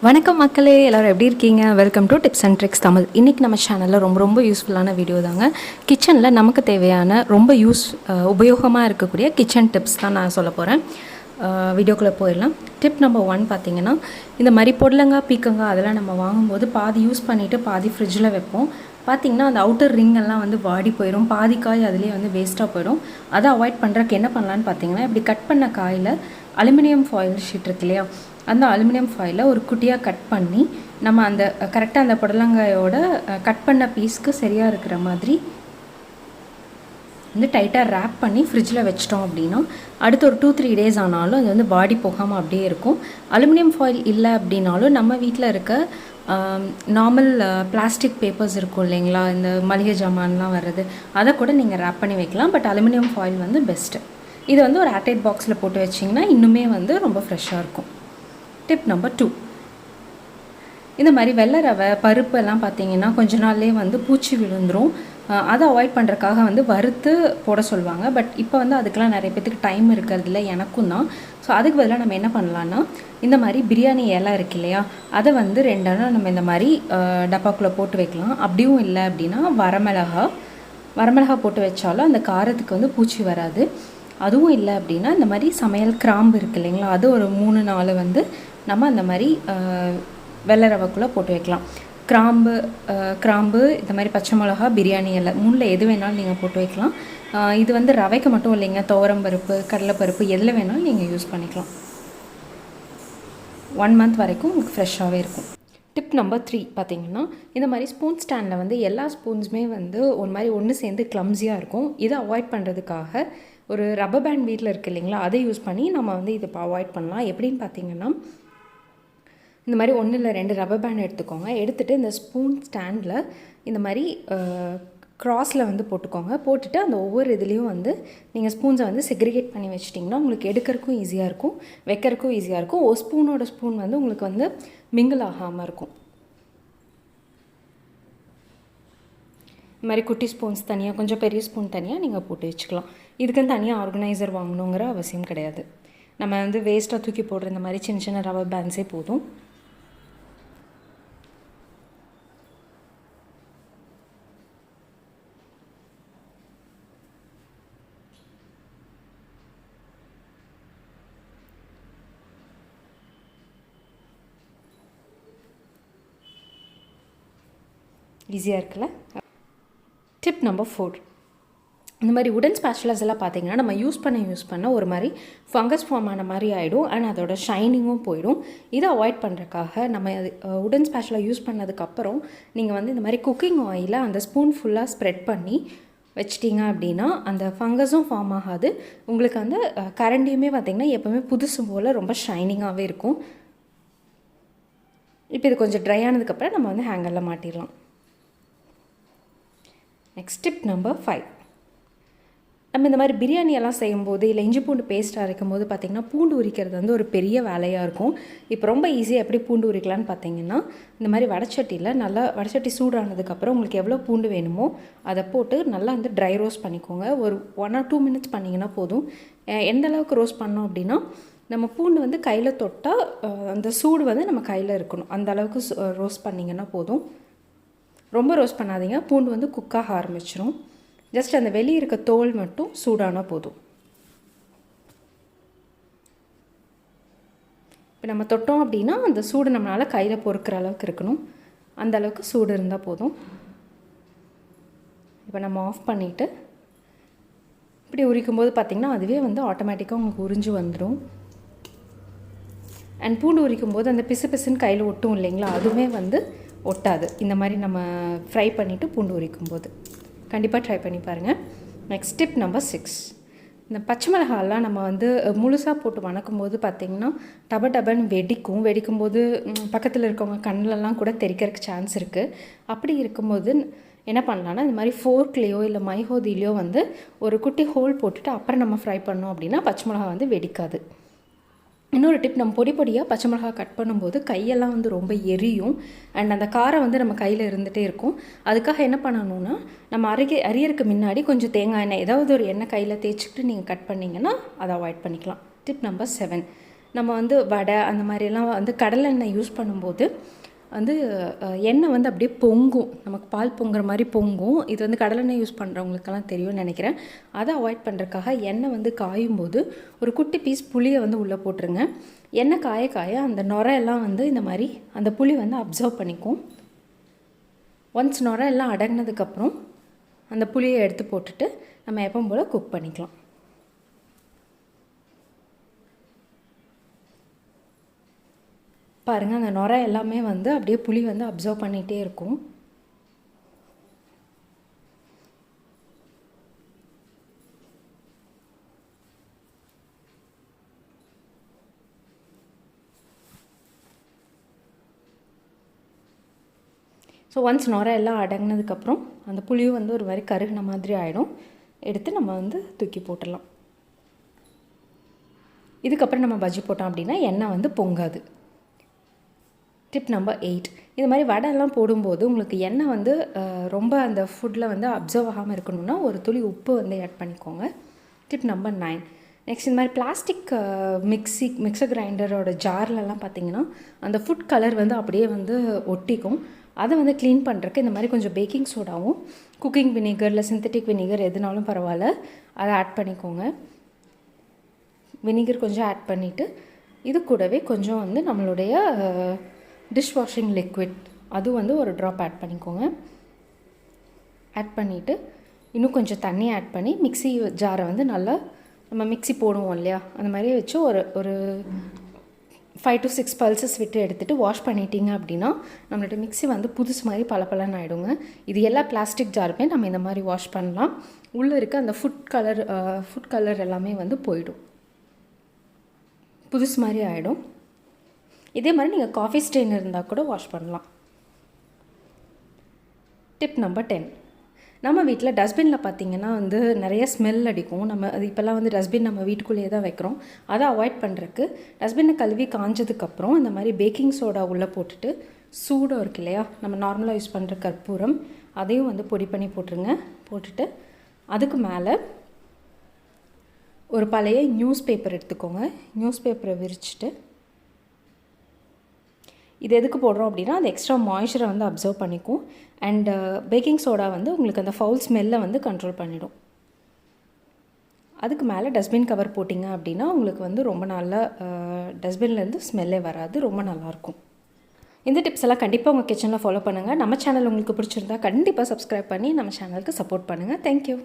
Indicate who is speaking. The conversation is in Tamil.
Speaker 1: வணக்கம் மக்களே, எல்லோரும் எப்படி இருக்கீங்க? Welcome to tips and tricks Tamil. இன்றைக்கி நம்ம சேனலில் ரொம்ப யூஸ்ஃபுல்லான வீடியோ தாங்க. கிச்சனில் நமக்கு தேவையான ரொம்ப உபயோகமாக இருக்கக்கூடிய கிச்சன் டிப்ஸ் தான் நான் சொல்ல போகிறேன். வீடியோக்குள்ளே போயிடலாம். டிப் நம்பர் 1 பார்த்திங்கன்னா, இந்த மாதிரி பொடலங்காய் பீக்கங்காய் அதெல்லாம் நம்ம வாங்கும்போது பாதி யூஸ் பண்ணிவிட்டு பாதி ஃப்ரிட்ஜில் வைப்போம். பார்த்திங்கன்னா அந்த அவுட்டர் ரிங்கெல்லாம் வாடி போயிடும், பாதி காய் அதுலேயே வேஸ்ட்டாக போயிடும். அதை அவாய்ட் பண்ணுறதுக்கு என்ன பண்ணலான்னு பார்த்தீங்கன்னா, இப்படி கட் பண்ண காயில் அலுமினியம் ஃபாயில் ஷீட் இருக்கு இல்லையா, அந்த அலுமினியம் ஃபாயிலை ஒரு குட்டியாக கட் பண்ணி நம்ம அந்த கரெக்டாக அந்த புடலங்காயோட கட் பண்ண பீஸ்க்கு சரியாக இருக்கிற மாதிரி டைட்டாக ரேப் பண்ணி ஃப்ரிட்ஜில் வச்சிட்டோம் அப்படின்னா அடுத்து ஒரு 2-3 டேஸ் ஆனாலும் அது வாடி போகாமல் அப்படியே இருக்கும். அலுமினியம் ஃபாயில் இல்லை அப்படின்னாலும் நம்ம வீட்டில் இருக்க நார்மல் பிளாஸ்டிக் பேப்பர்ஸ் இருக்கும் இல்லைங்களா, இந்த மளிகை ஜாமான்லாம் வர்றது, அதை கூட நீங்கள் ரேப் பண்ணி வைக்கலாம். But aluminium foil best. இது ஒரு ஏர்டைட் பாக்ஸில் போட்டு வச்சிங்கன்னா இன்னுமே ரொம்ப ஃப்ரெஷ்ஷாக இருக்கும். டிப் நம்பர் 2, இந்த மாதிரி வெள்ளை ரவை பருப்பு எல்லாம் பார்த்தீங்கன்னா கொஞ்ச நாள்லேயே பூச்சி விழுந்துடும். அதை அவாய்ட் பண்ணுறதுக்காக வறுத்து போட சொல்லுவாங்க. பட் இப்போ அதுக்கெலாம் நிறைய பேத்துக்கு டைம் இருக்கிறதில்ல, எனக்கும் தான். ஸோ அதுக்கு பதிலாக நம்ம என்ன பண்ணலான்னா, இந்த மாதிரி பிரியாணி இலை இருக்கு இல்லையா, அதை 2 நம்ம இந்த மாதிரி டப்பாக்குள்ளே போட்டு வைக்கலாம். அப்படியும் இல்லை அப்படின்னா வரமிளகா போட்டு வச்சாலும் அந்த காரத்துக்கு பூச்சி வராது. அதுவும் இல்லை அப்படின்னா இந்த மாதிரி சமையல் கிராம்பு இருக்குது இல்லைங்களா, அது ஒரு 3-4 நம்ம அந்த மாதிரி வெள்ளை ரவைக்குள்ளே போட்டு வைக்கலாம். கிராம்பு இந்த மாதிரி பச்சை மிளகா, பிரியாணி இலை 3ல் எது வேணாலும் நீங்கள் போட்டு வைக்கலாம். இது ரவைக்கு மட்டும் இல்லைங்க, துவரம்பருப்பு, கடலைப்பருப்பு எதில் வேணாலும் நீங்கள் யூஸ் பண்ணிக்கலாம். 1 மந்த் வரைக்கும் உங்களுக்கு ஃப்ரெஷ்ஷாகவே இருக்கும். டிப் நம்பர் 3 பார்த்திங்கன்னா, இந்த மாதிரி ஸ்பூன் ஸ்டாண்டில் எல்லா ஸ்பூன்ஸுமே ஒரு மாதிரி ஒன்று சேர்ந்து கிளம்ஸியாக இருக்கும். இதை அவாய்ட் பண்ணுறதுக்காக ஒரு ரப்பர் பேண்ட் வீட்டில் இருக்குது இல்லைங்களா, அதை யூஸ் பண்ணி நம்ம இதை இப்போ அவாய்ட் பண்ணலாம். எப்படின்னு பார்த்தீங்கன்னா, இந்த மாதிரி 1 இல்லை 2 ரப்பர் பேண்ட் எடுத்துக்கோங்க. எடுத்துகிட்டு இந்த ஸ்பூன் ஸ்டாண்டில் இந்த மாதிரி க்ராஸில் போட்டுக்கோங்க. போட்டுட்டு அந்த ஒவ்வொரு இதுலேயும் நீங்கள் ஸ்பூன்ஸை செக்ரிகேட் பண்ணி வச்சிட்டிங்கன்னா உங்களுக்கு எடுக்கிறதுக்கும் ஈஸியாக இருக்கும், வைக்கிறதுக்கும் ஈஸியாக இருக்கும். ஒரு ஸ்பூனோட ஸ்பூன் உங்களுக்கு மிங்கிள் ஆகாமல் இருக்கும். இந்த மாதிரி குட்டி ஸ்பூன்ஸ் தனியாக, கொஞ்சம் பெரிய ஸ்பூன் தனியாக நீங்கள் போட்டு வச்சுக்கலாம். இதுக்குன்னு தனியாக ஆர்கனைசர் வாங்கணுங்கிற அவசியம் கிடையாது. நம்ம வேஸ்ட்டாக தூக்கி போடுற இந்த மாதிரி சின்ன ரப்பர் பேண்ட்ஸே போதும். ஈஸியாக இருக்குல்ல. டிப் நம்பர் 4, இந்த மாதிரி உடன் ஸ்பேச்சுலாஸ் எல்லாம் பார்த்தீங்கன்னா நம்ம யூஸ் பண்ண ஒரு மாதிரி ஃபங்கஸ் ஃபார்ம் ஆன மாதிரி ஆகிடும். அண்ட் அதோட ஷைனிங்கும் போயிடும். இதை அவாய்ட் பண்ணுறதுக்காக நம்ம உடன் ஸ்பேச்சுலா யூஸ் பண்ணதுக்கப்புறம் நீங்கள் இந்த மாதிரி குக்கிங் ஆயிலை அந்த ஸ்பூன் ஃபுல்லாக ஸ்ப்ரெட் பண்ணி வச்சிட்டிங்க அப்படின்னா அந்த ஃபங்கஸும் ஃபார்ம் ஆகாது. உங்களுக்கு கரண்டியுமே பார்த்திங்கன்னா எப்போவுமே புதுசு போல் ரொம்ப ஷைனிங்காகவே இருக்கும். இப்போ இது கொஞ்சம் ட்ரை ஆனதுக்கப்புறம் நம்ம ஹேங்கரில் மாட்டிடலாம். நெக்ஸ்ட் டிப் நம்பர் 5, நம்ம இந்த மாதிரி பிரியாணி எல்லாம் செய்யும்போது இல்லை இஞ்சி பூண்டு பேஸ்ட் அரைக்கும் போது பார்த்திங்கன்னா பூண்டு உரிக்கிறது ஒரு பெரிய வேலையாக இருக்கும். இப்போ ரொம்ப ஈஸியாக எப்படி பூண்டு உரிக்கலான்னு பார்த்தீங்கன்னா, இந்த மாதிரி வடச்சட்டி சூடானதுக்கப்புறம் உங்களுக்கு எவ்வளோ பூண்டு வேணுமோ அதை போட்டு நல்லா ட்ரை ரோஸ்ட் பண்ணிக்கோங்க. ஒரு 1 or 2 minutes பண்ணிங்கன்னா போதும். எந்த அளவுக்கு ரோஸ்ட் பண்ணோம் அப்படின்னா, நம்ம பூண்டு கையில் தொட்டால் அந்த சூடு நம்ம கையில் இருக்கணும். அந்த அளவுக்கு ரோஸ்ட் பண்ணிங்கன்னா போதும். ரொம்ப ரோஸ்ட் பண்ணாதீங்க, பூண்டு குக்காக ஆரம்பிச்சிடும். ஜஸ்ட் அந்த வெளியே இருக்க தோல் மட்டும் சூடானால் போதும். இப்போ நம்ம தொட்டோம் அப்படின்னா அந்த சூடு நம்மளால் கையில் பொறுக்கிற அளவுக்கு இருக்கணும். அந்த அளவுக்கு சூடு இருந்தால் போதும். இப்போ நம்ம ஆஃப் பண்ணிவிட்டு இப்படி உரிக்கும்போது பார்த்திங்கன்னா அதுவே ஆட்டோமேட்டிக்காக உங்களுக்கு உறிஞ்சு வந்துடும். அண்ட் பூண்டு உரிக்கும்போது அந்த பிசுன்னு கையில் ஒட்டும் இல்லைங்களா, அதுவுமே ஒட்டாது. இந்த மாதிரி நம்ம ஃப்ரை பண்ணிவிட்டு பூண்டு உரிக்கும்போது கண்டிப்பாக ட்ரை பண்ணி பாருங்கள். நெக்ஸ்ட் டிப் நம்பர் 6, இந்த பச்சை மிளகாலாம் நம்ம முழுசாக போட்டு வணக்கும்போது பார்த்திங்கன்னா டபன்னு வெடிக்கும்போது பக்கத்தில் இருக்கவங்க கண்ணிலலாம் கூட தெரிக்கிறதுக்கு சான்ஸ் இருக்குது. அப்படி இருக்கும்போது என்ன பண்ணலான்னா, இந்த மாதிரி ஃபோர்க்லேயோ இல்லை மைஹோதிலையோ ஒரு குட்டி ஹோல் போட்டுட்டு அப்புறம் நம்ம ஃப்ரை பண்ணோம் அப்படின்னா பச்சை மிளகா வெடிக்காது. இன்னொரு டிப், நம்ம பொடியாக பச்சை மிளகா கட் பண்ணும்போது கையெல்லாம் ரொம்ப எரியும். அண்ட் அந்த காரம் நம்ம கையில் இருந்துகிட்டே இருக்கும். அதுக்காக என்ன பண்ணணும்னா, நம்ம அரியருக்கு முன்னாடி கொஞ்சம் தேங்காய் எண்ணெய் ஏதாவது ஒரு எண்ணெய் கையில் தேய்ச்சிக்கிட்டு நீங்கள் கட் பண்ணிங்கன்னா அதை அவாய்ட் பண்ணிக்கலாம். டிப் நம்பர் 7, நம்ம வந்து வடை அந்த மாதிரியெல்லாம் வந்து கடலெண்ணெய் யூஸ் பண்ணும்போது வந்து எண்ணெய் வந்து அப்படியே பொங்கும், நமக்கு பால் பொங்குற மாதிரி பொங்கும். இது வந்து கடலெண்ணெய் யூஸ் பண்ணுறவங்களுக்கெல்லாம் தெரியும்னு நினைக்கிறேன். அதை அவாய்ட் பண்ணுறதுக்காக எண்ணெய் வந்து காயும் போது ஒரு குட்டி பீஸ் புளியை வந்து உள்ளே போட்டுருங்க. எண்ணெய் காய காய அந்த நுரையெல்லாம் வந்து இந்த மாதிரி அந்த புளி வந்து அப்சர்வ் பண்ணிக்கும். ஒன்ஸ் நுரை எல்லாம் அடங்கினதுக்கப்புறம் அந்த புளியை எடுத்து போட்டுட்டு நம்ம எப்பவும் போல் குக் பண்ணிக்கலாம். பாருங்கள், அந்த நுரை எல்லாமே வந்து அப்படியே புளி வந்து அப்சர்வ் பண்ணிகிட்டே இருக்கும். ஸோ ஒன்ஸ் நுரை எல்லாம் அடங்கினதுக்கப்புறம் அந்த புளியும் வந்து ஒரு மாதிரி கருகின மாதிரி ஆகிடும். எடுத்து நம்ம வந்து தூக்கி போட்டுடலாம். இதுக்கப்புறம் நம்ம பஜ்ஜி போட்டோம் அப்படின்னா எண்ணெய் வந்து பொங்காது. டிப் நம்பர் 8, இது மாதிரி வடையெல்லாம் போடும்போது உங்களுக்கு எண்ணெய் வந்து ரொம்ப அந்த ஃபுட்டில் வந்து அப்சர்வ் ஆகாமல் இருக்கணும்னா ஒரு துளி உப்பு வந்து ஆட் பண்ணிக்கோங்க. டிப் நம்பர் 9, நெக்ஸ்ட் இந்த மாதிரி பிளாஸ்டிக் மிக்சர் கிரைண்டரோட ஜார்லலாம் பார்த்திங்கன்னா அந்த ஃபுட் கலர் வந்து அப்படியே வந்து ஒட்டிக்கும். அதை வந்து க்ளீன் பண்ணுறதுக்கு இந்த மாதிரி கொஞ்சம் பேக்கிங் சோடாவும் குக்கிங் வினிகர் இல்லை சிந்தட்டிக் வினிகர் எதுனாலும் பரவாயில்ல, அதை ஆட் பண்ணிக்கோங்க. வினிகர் கொஞ்சம் ஆட் பண்ணிவிட்டு இது கூடவே கொஞ்சம் வந்து நம்மளுடைய டிஷ் வாஷிங் லிக்விட் அது வந்து ஒரு ட்ராப் ஆட் பண்ணிக்கோங்க. ஆட் பண்ணிவிட்டு இன்னும் கொஞ்சம் தண்ணி ஆட் பண்ணி மிக்ஸி ஜாரை வந்து நல்லா நம்ம மிக்ஸி போடுவோம் இல்லையா, அந்த மாதிரி வச்சு ஒரு 5 to 6 பல்சஸ் விட்டு எடுத்துகிட்டு வாஷ் பண்ணிட்டீங்க அப்படின்னா நம்மளோட மிக்ஸி வந்து புதுசு மாதிரி பளபளன்னு ஆகிடுங்க. இது எல்லா பிளாஸ்டிக் ஜாருமே நம்ம இந்த மாதிரி வாஷ் பண்ணலாம். உள்ளே இருக்க அந்த ஃபுட் கலர் எல்லாமே வந்து போயிடும், புதுசு மாதிரி ஆகிடும். இதே மாதிரி நீங்கள் காஃபி ஸ்டெயின் இருந்தால் கூட வாஷ் பண்ணலாம். டிப் நம்பர் 10, நம்ம வீட்டில் டஸ்ட்பினில் பார்த்திங்கன்னா வந்து நிறைய ஸ்மெல் அடிக்கும். நம்ம அது இப்போல்லாம் வந்து டஸ்ட்பின் நம்ம வீட்டுக்குள்ளேயே தான் வைக்கிறோம். அதை அவாய்ட் பண்ணுறதுக்கு டஸ்ட்பினை கழுவி காஞ்சதுக்கப்புறம் இந்த மாதிரி பேக்கிங் சோடா உள்ளே போட்டுட்டு சூடாக இருக்கு இல்லையா, நம்ம நார்மலாக யூஸ் பண்ணுற கற்பூரம் அதையும் வந்து பொடி பண்ணி போட்டுருங்க. போட்டுட்டு அதுக்கு மேலே ஒரு பழைய நியூஸ் பேப்பர் எடுத்துக்கோங்க. நியூஸ் பேப்பரை விரிச்சிட்டு இது எதுக்கு போடுறோம் அப்படின்னா அது எக்ஸ்ட்ரா மாய்ஸ்சரை வந்து அப்சர்வ் பண்ணிக்கும். அண்டு பேக்கிங் சோடா வந்து உங்களுக்கு அந்த ஃபவுல் ஸ்மெல்லை வந்து கண்ட்ரோல் பண்ணிடும். அதுக்கு மேலே டஸ்ட்பின் கவர் போட்டிங்க அப்படின்னா உங்களுக்கு வந்து ரொம்ப நல்லா டஸ்ட்பின்லேருந்து ஸ்மெல்லே வராது, ரொம்ப நல்லாயிருக்கும். இந்த டிப்ஸ் எல்லாம் கண்டிப்பாக உங்கள் கிச்சனில் ஃபாலோ பண்ணுங்கள். நம்ம சேனல் உங்களுக்கு பிடிச்சிருந்தா கண்டிப்பாக சப்ஸ்கிரைப் பண்ணி நம்ம சேனலுக்கு சப்போர்ட் பண்ணுங்கள். தேங்க்யூ.